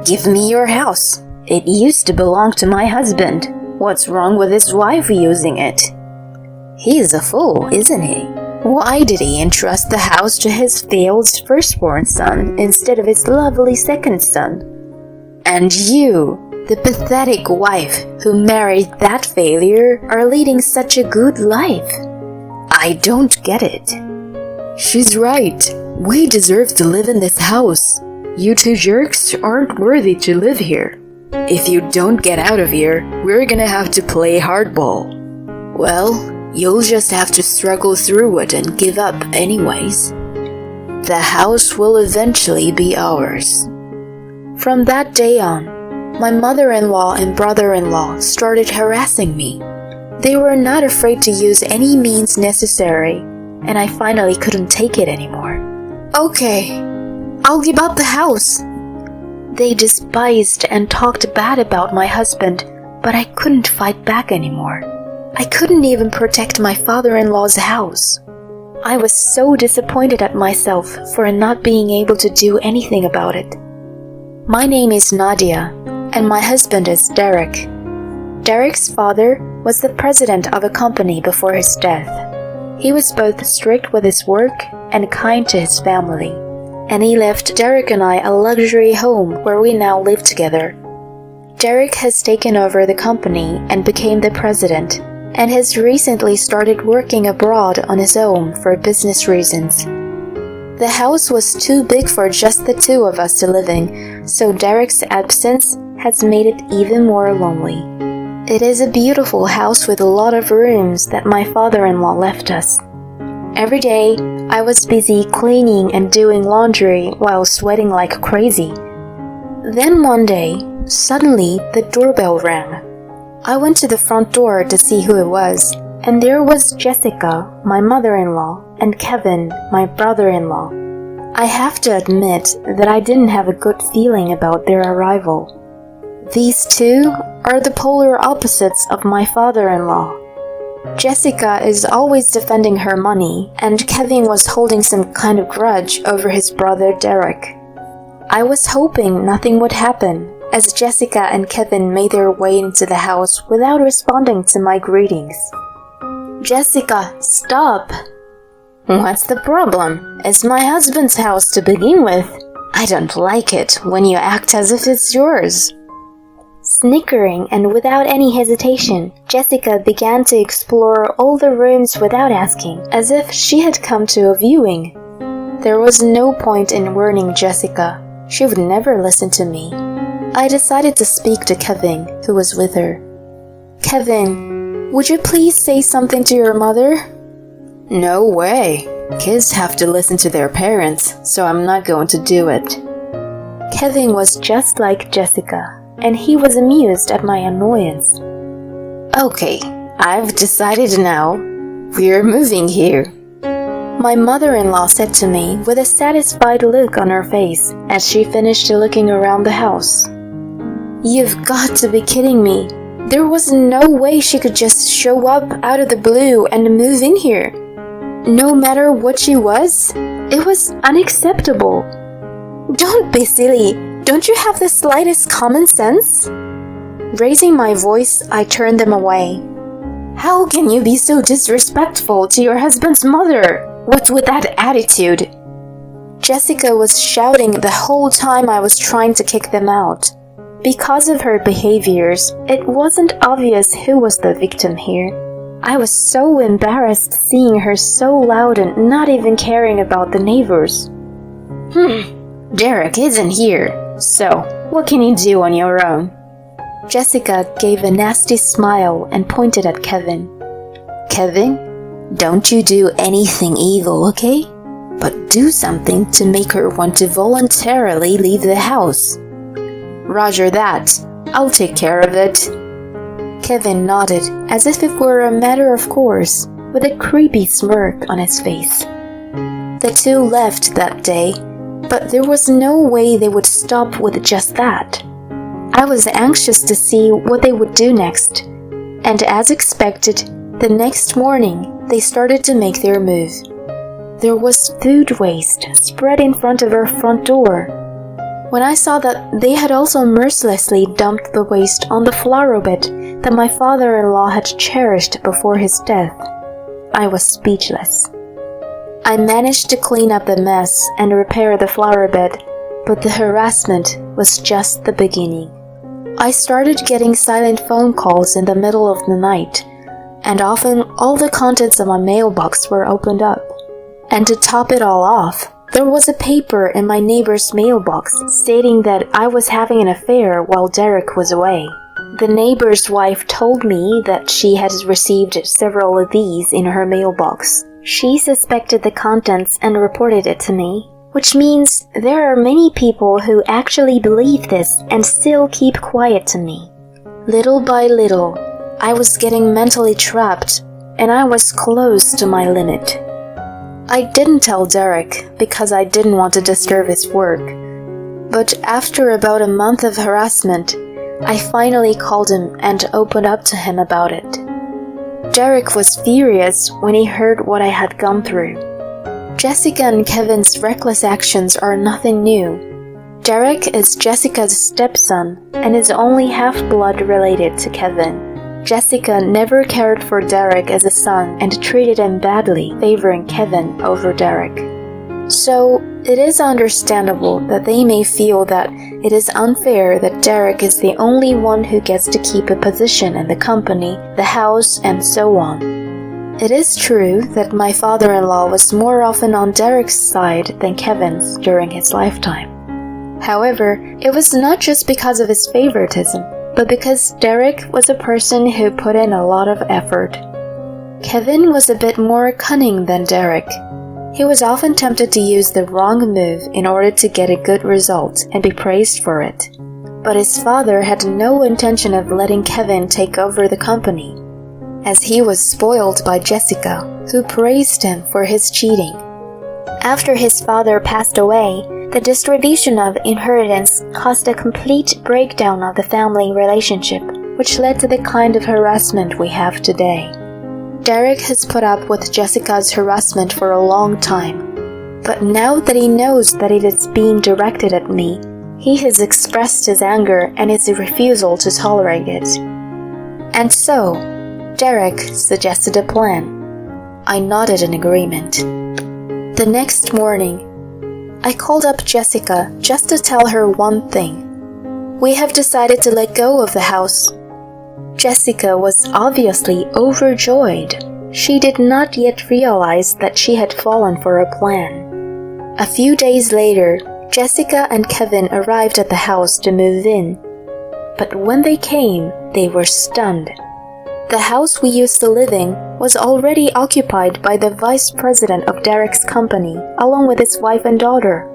Give me your house. It used to belong to my husband. What's wrong with his wife using it? He's a fool, isn't he? Why did he entrust the house to his failed firstborn son instead of his lovely second son? And you, the pathetic wife who married that failure, are leading such a good life. I don't get it. She's right. We deserve to live in this house. You two jerks aren't worthy to live here. If you don't get out of here, we're gonna have to play hardball. Well, you'll just have to struggle through it and give up anyways. The house will eventually be ours. From that day on, my mother-in-law and brother-in-law started harassing me. They were not afraid to use any means necessary, and I finally couldn't take it anymore. Okay, I'll give up the house. They despised and talked bad about my husband, but I couldn't fight back anymore. I couldn't even protect my father-in-law's house. I was so disappointed at myself for not being able to do anything about it. My name is Nadia, and my husband is Derek. Derek's father was the president of a company before his death. He was both strict with his work and kind to his family, and he left Derek and I a luxury home where we now live together. Derek has taken over the company and became the president, and has recently started working abroad on his own for business reasons. The house was too big for just the two of us to live in, so Derek's absence has made it even more lonely. It is a beautiful house with a lot of rooms that my father-in-law left us. Every day, I was busy cleaning and doing laundry while sweating like crazy. Then one day, suddenly the doorbell rang. I went to the front door to see who it was, and there was Jessica, my mother-in-law, and Kevin, my brother-in-law. I have to admit that I didn't have a good feeling about their arrival. These two are the polar opposites of my father-in-law. Jessica is always defending her money, and Kevin was holding some kind of grudge over his brother Derek. I was hoping nothing would happen, as Jessica and Kevin made their way into the house without responding to my greetings. Jessica, stop! What's the problem? It's my husband's house to begin with. I don't like it when you act as if it's yours. Snickering and without any hesitation, Jessica began to explore all the rooms without asking, as if she had come to a viewing. There was no point in warning Jessica. She would never listen to me. I decided to speak to Kevin, who was with her. Kevin, would you please say something to your mother? No way. Kids have to listen to their parents, so I'm not going to do it. Kevin was just like Jessica, and he was amused at my annoyance. Okay, I've decided now. We're moving here. My mother-in-law said to me with a satisfied look on her face as she finished looking around the house. You've got to be kidding me. There was no way she could just show up out of the blue and move in here. No matter what she was, it was unacceptable. Don't be silly. Don't you have the slightest common sense? Raising my voice, I turned them away. How can you be so disrespectful to your husband's mother? What's with that attitude? Jessica was shouting the whole time I was trying to kick them out. Because of her behaviors, it wasn't obvious who was the victim here. I was so embarrassed seeing her so loud and not even caring about the neighbors. Derek isn't here, so what can you do on your own? Jessica gave a nasty smile and pointed at Kevin. Kevin, don't you do anything evil, okay? But do something to make her want to voluntarily leave the house. Roger that. I'll take care of it. Kevin nodded as if it were a matter of course, with a creepy smirk on his face. The two left that day, but there was no way they would stop with just that. I was anxious to see what they would do next, and as expected, the next morning they started to make their move. There was food waste spread in front of our front door. When I saw that they had also mercilessly dumped the waste on the flower bed that my father-in-law had cherished before his death, I was speechless. I managed to clean up the mess and repair the flower bed, but the harassment was just the beginning. I started getting silent phone calls in the middle of the night, and often all the contents of my mailbox were opened up. And to top it all off, there was a paper in my neighbor's mailbox stating that I was having an affair while Derek was away. The neighbor's wife told me that she had received several of these in her mailbox. She suspected the contents and reported it to me, which means there are many people who actually believe this and still keep quiet to me. Little by little, I was getting mentally trapped, and I was close to my limit. I didn't tell Derek because I didn't want to disturb his work, but after about a month of harassment, I finally called him and opened up to him about it. Derek was furious when he heard what I had gone through. Jessica and Kevin's reckless actions are nothing new. Derek is Jessica's stepson and is only half-blood related to Kevin. Jessica never cared for Derek as a son and treated him badly, favoring Kevin over Derek. So, it is understandable that they may feel that it is unfair that Derek is the only one who gets to keep a position in the company, the house, and so on. It is true that my father-in-law was more often on Derek's side than Kevin's during his lifetime. However, it was not just because of his favoritism, but because Derek was a person who put in a lot of effort. Kevin was a bit more cunning than Derek. He was often tempted to use the wrong move in order to get a good result and be praised for it. But his father had no intention of letting Kevin take over the company, as he was spoiled by Jessica, who praised him for his cheating. After his father passed away, the distribution of inheritance caused a complete breakdown of the family relationship, which led to the kind of harassment we have today. Derek has put up with Jessica's harassment for a long time, but now that he knows that it is being directed at me, he has expressed his anger and his refusal to tolerate it. And so, Derek suggested a plan. I nodded in agreement. The next morning, I called up Jessica just to tell her one thing. We have decided to let go of the house. Jessica was obviously overjoyed. She did not yet realize that she had fallen for a plan. A few days later, Jessica and Kevin arrived at the house to move in. But when they came, they were stunned. The house we used to live in was already occupied by the vice president of Derek's company, along with his wife and daughter.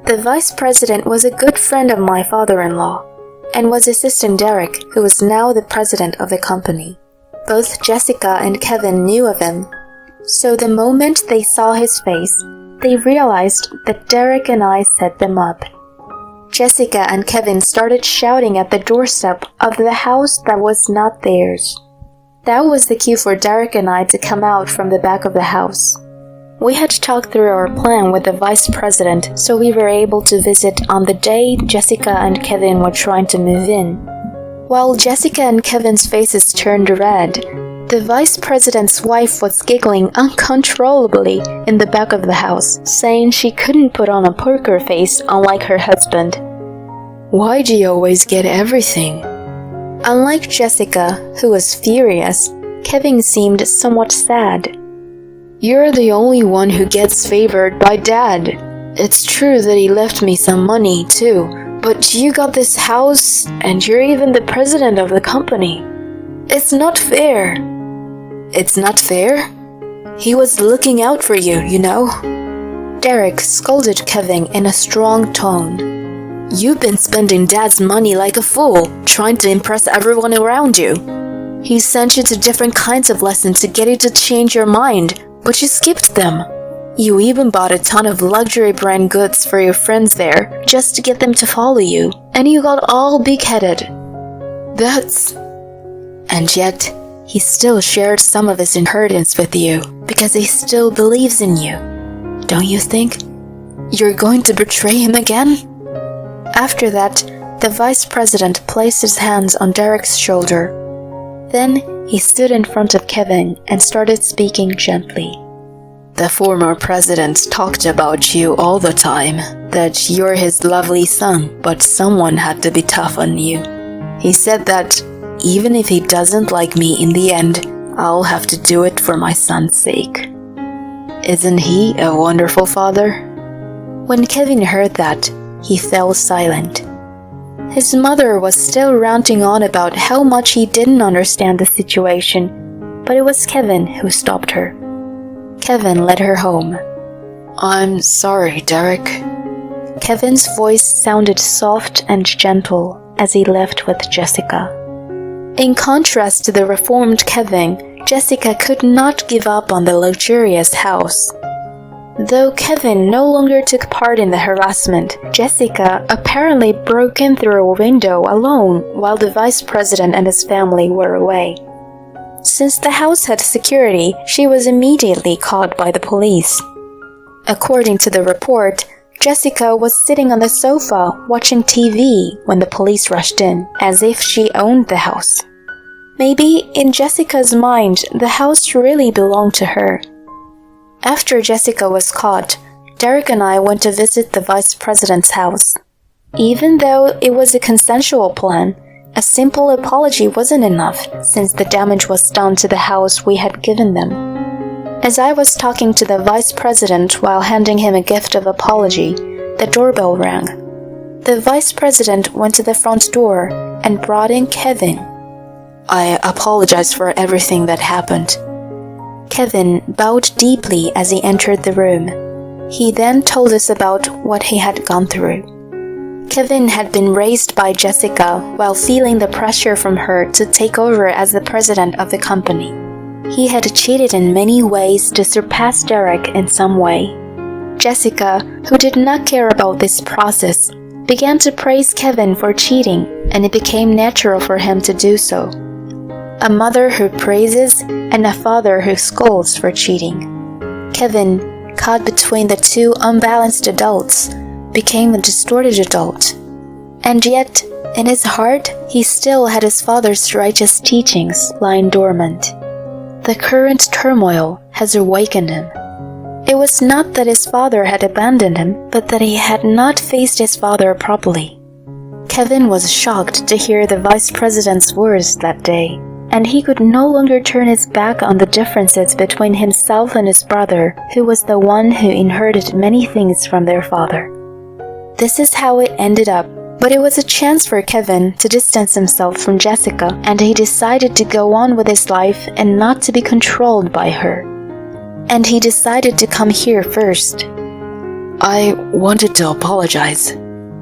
The vice president was a good friend of my father-in-law, and was assisting Derek, who was now the president of the company. Both Jessica and Kevin knew of him, so the moment they saw his face, they realized that Derek and I set them up. Jessica and Kevin started shouting at the doorstep of the house that was not theirs. That was the cue for Derek and I to come out from the back of the house. We had talked through our plan with the vice president, so we were able to visit on the day Jessica and Kevin were trying to move in. While Jessica and Kevin's faces turned red, the vice president's wife was giggling uncontrollably in the back of the house, saying she couldn't put on a poker face unlike her husband. "Why do you always get everything?" Unlike Jessica, who was furious, Kevin seemed somewhat sad. "You're the only one who gets favored by Dad. It's true that he left me some money, too, but you got this house, and you're even the president of the company. It's not fair." "It's not fair? He was looking out for you, you know." Derek scolded Kevin in a strong tone. "You've been spending Dad's money like a fool, trying to impress everyone around you. He sent you to different kinds of lessons to get you to change your mind, but you skipped them. You even bought a ton of luxury brand goods for your friends there, just to get them to follow you, and you got all big-headed. And yet, he still shared some of his inheritance with you, because he still believes in you. Don't you think you're going to betray him again?" After that, the vice president placed his hands on Derek's shoulder. Then he stood in front of Kevin and started speaking gently. The former president talked about you all the time, that you're his lovely son, but someone had to be tough on you. He said that even if he doesn't like me in the end, I'll have to do it for my son's sake. Isn't he a wonderful father? When Kevin heard that, he fell silent. His mother was still ranting on about how much he didn't understand the situation, but it was Kevin who stopped her. Kevin led her home. I'm sorry, Derek. Kevin's voice sounded soft and gentle as he left with Jessica. In contrast to the reformed Kevin, Jessica could not give up on the luxurious house. Though Kevin no longer took part in the harassment, Jessica apparently broke in through a window alone while the vice president and his family were away. Since the house had security, she was immediately caught by the police. According to the report, Jessica was sitting on the sofa watching TV when the police rushed in, as if she owned the house. Maybe in Jessica's mind, the house really belonged to her. After Jessica was caught, Derek and I went to visit the vice president's house. Even though it was a consensual plan, a simple apology wasn't enough since the damage was done to the house we had given them. As I was talking to the vice president while handing him a gift of apology, the doorbell rang. The vice president went to the front door and brought in Kevin. I apologize for everything that happened. Kevin bowed deeply as he entered the room. He then told us about what he had gone through. Kevin had been raised by Jessica while feeling the pressure from her to take over as the president of the company. He had cheated in many ways to surpass Derek in some way. Jessica, who did not care about this process, began to praise Kevin for cheating, and it became natural for him to do so. A mother who praises and a father who scolds for cheating. Kevin, caught between the two unbalanced adults, became a distorted adult. And yet, in his heart, he still had his father's righteous teachings lying dormant. The current turmoil has awakened him. It was not that his father had abandoned him, but that he had not faced his father properly. Kevin was shocked to hear the vice president's words that day, and he could no longer turn his back on the differences between himself and his brother, who was the one who inherited many things from their father. This is how it ended up, but it was a chance for Kevin to distance himself from Jessica, and he decided to go on with his life and not to be controlled by her. And he decided to come here first. I wanted to apologize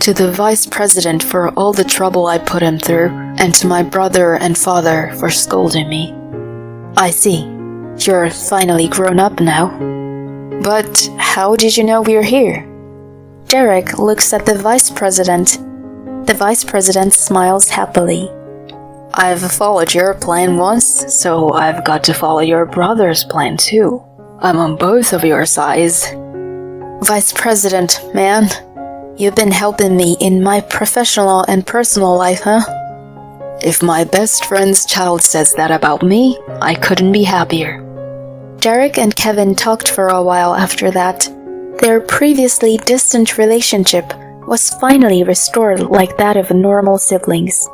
to the vice president for all the trouble I put him through, and to my brother and father for scolding me. I see. You're finally grown up now. But how did you know we're here? Derek looks at the vice president. The vice president smiles happily. I've followed your plan once, so I've got to follow your brother's plan too. I'm on both of your sides. Vice President, man, you've been helping me in my professional and personal life, huh? If my best friend's child says that about me, I couldn't be happier. Derek and Kevin talked for a while after that. Their previously distant relationship was finally restored like that of normal siblings.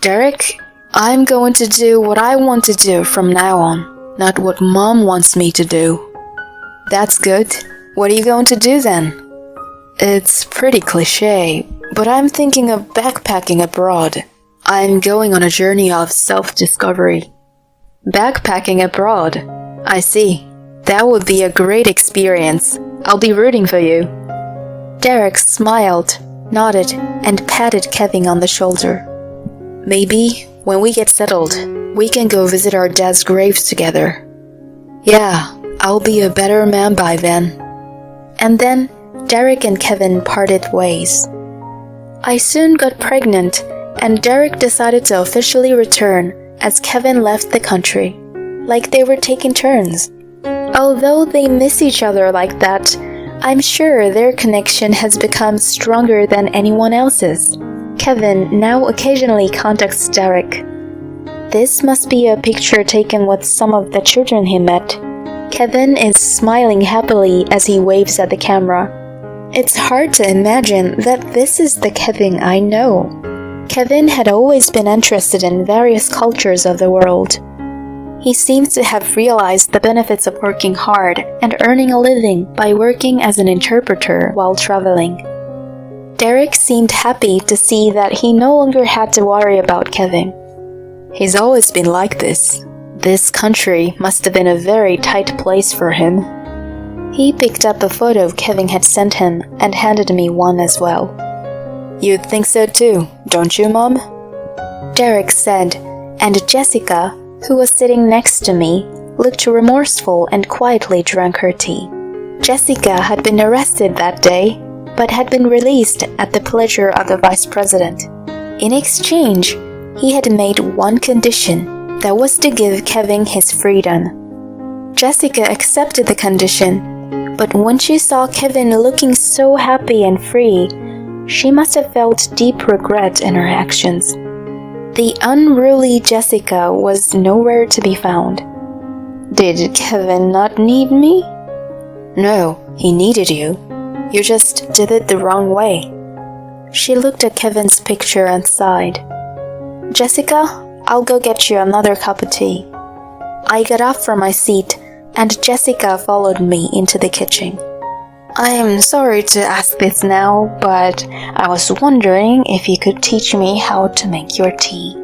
Derek, I'm going to do what I want to do from now on, not what Mom wants me to do. That's good. What are you going to do then? It's pretty cliché, but I'm thinking of backpacking abroad. I'm going on a journey of self-discovery. Backpacking abroad? I see. That would be a great experience. I'll be rooting for you. Derek smiled, nodded, and patted Kevin on the shoulder. Maybe, when we get settled, we can go visit our dad's graves together. Yeah, I'll be a better man by then. And then, Derek and Kevin parted ways. I soon got pregnant, and Derek decided to officially return as Kevin left the country, like they were taking turns. Although they miss each other like that, I'm sure their connection has become stronger than anyone else's. Kevin now occasionally contacts Derek. This must be a picture taken with some of the children he met. Kevin is smiling happily as he waves at the camera. It's hard to imagine that this is the Kevin I know. Kevin had always been interested in various cultures of the world. He seems to have realized the benefits of working hard and earning a living by working as an interpreter while traveling. Derek seemed happy to see that he no longer had to worry about Kevin. He's always been like this. This country must have been a very tight place for him. He picked up a photo Kevin had sent him and handed me one as well. You'd think so too, don't you, Mom? Derek said, and Jessica, who was sitting next to me, looked remorseful and quietly drank her tea. Jessica had been arrested that day, but had been released at the pleasure of the vice president. In exchange, he had made one condition, that was to give Kevin his freedom. Jessica accepted the condition, but when she saw Kevin looking so happy and free, she must have felt deep regret in her actions. The unruly Jessica was nowhere to be found. Did Kevin not need me? No, he needed you. You just did it the wrong way. She looked at Kevin's picture and sighed. Jessica, I'll go get you another cup of tea. I got off from my seat, and Jessica followed me into the kitchen. I am sorry to ask this now, but I was wondering if you could teach me how to make your tea.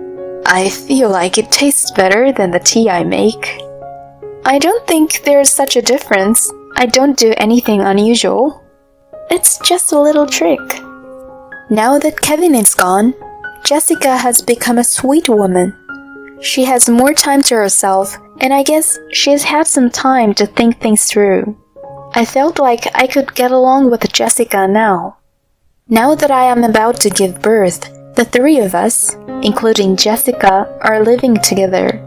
I feel like it tastes better than the tea I make. I don't think there's such a difference. I don't do anything unusual. It's just a little trick. Now that Kevin is gone, Jessica has become a sweet woman. She has more time to herself, and I guess she's had some time to think things through. I felt like I could get along with Jessica now. Now that I am about to give birth, the three of us, including Jessica, are living together.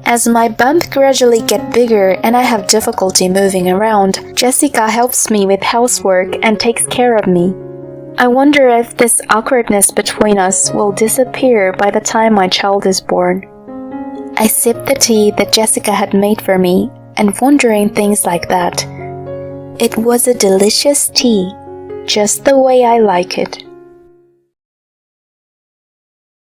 As my bump gradually gets bigger and I have difficulty moving around, Jessica helps me with housework and takes care of me. I wonder if this awkwardness between us will disappear by the time my child is born. I sipped the tea that Jessica had made for me and wondering things like that. It was a delicious tea, just the way I like it.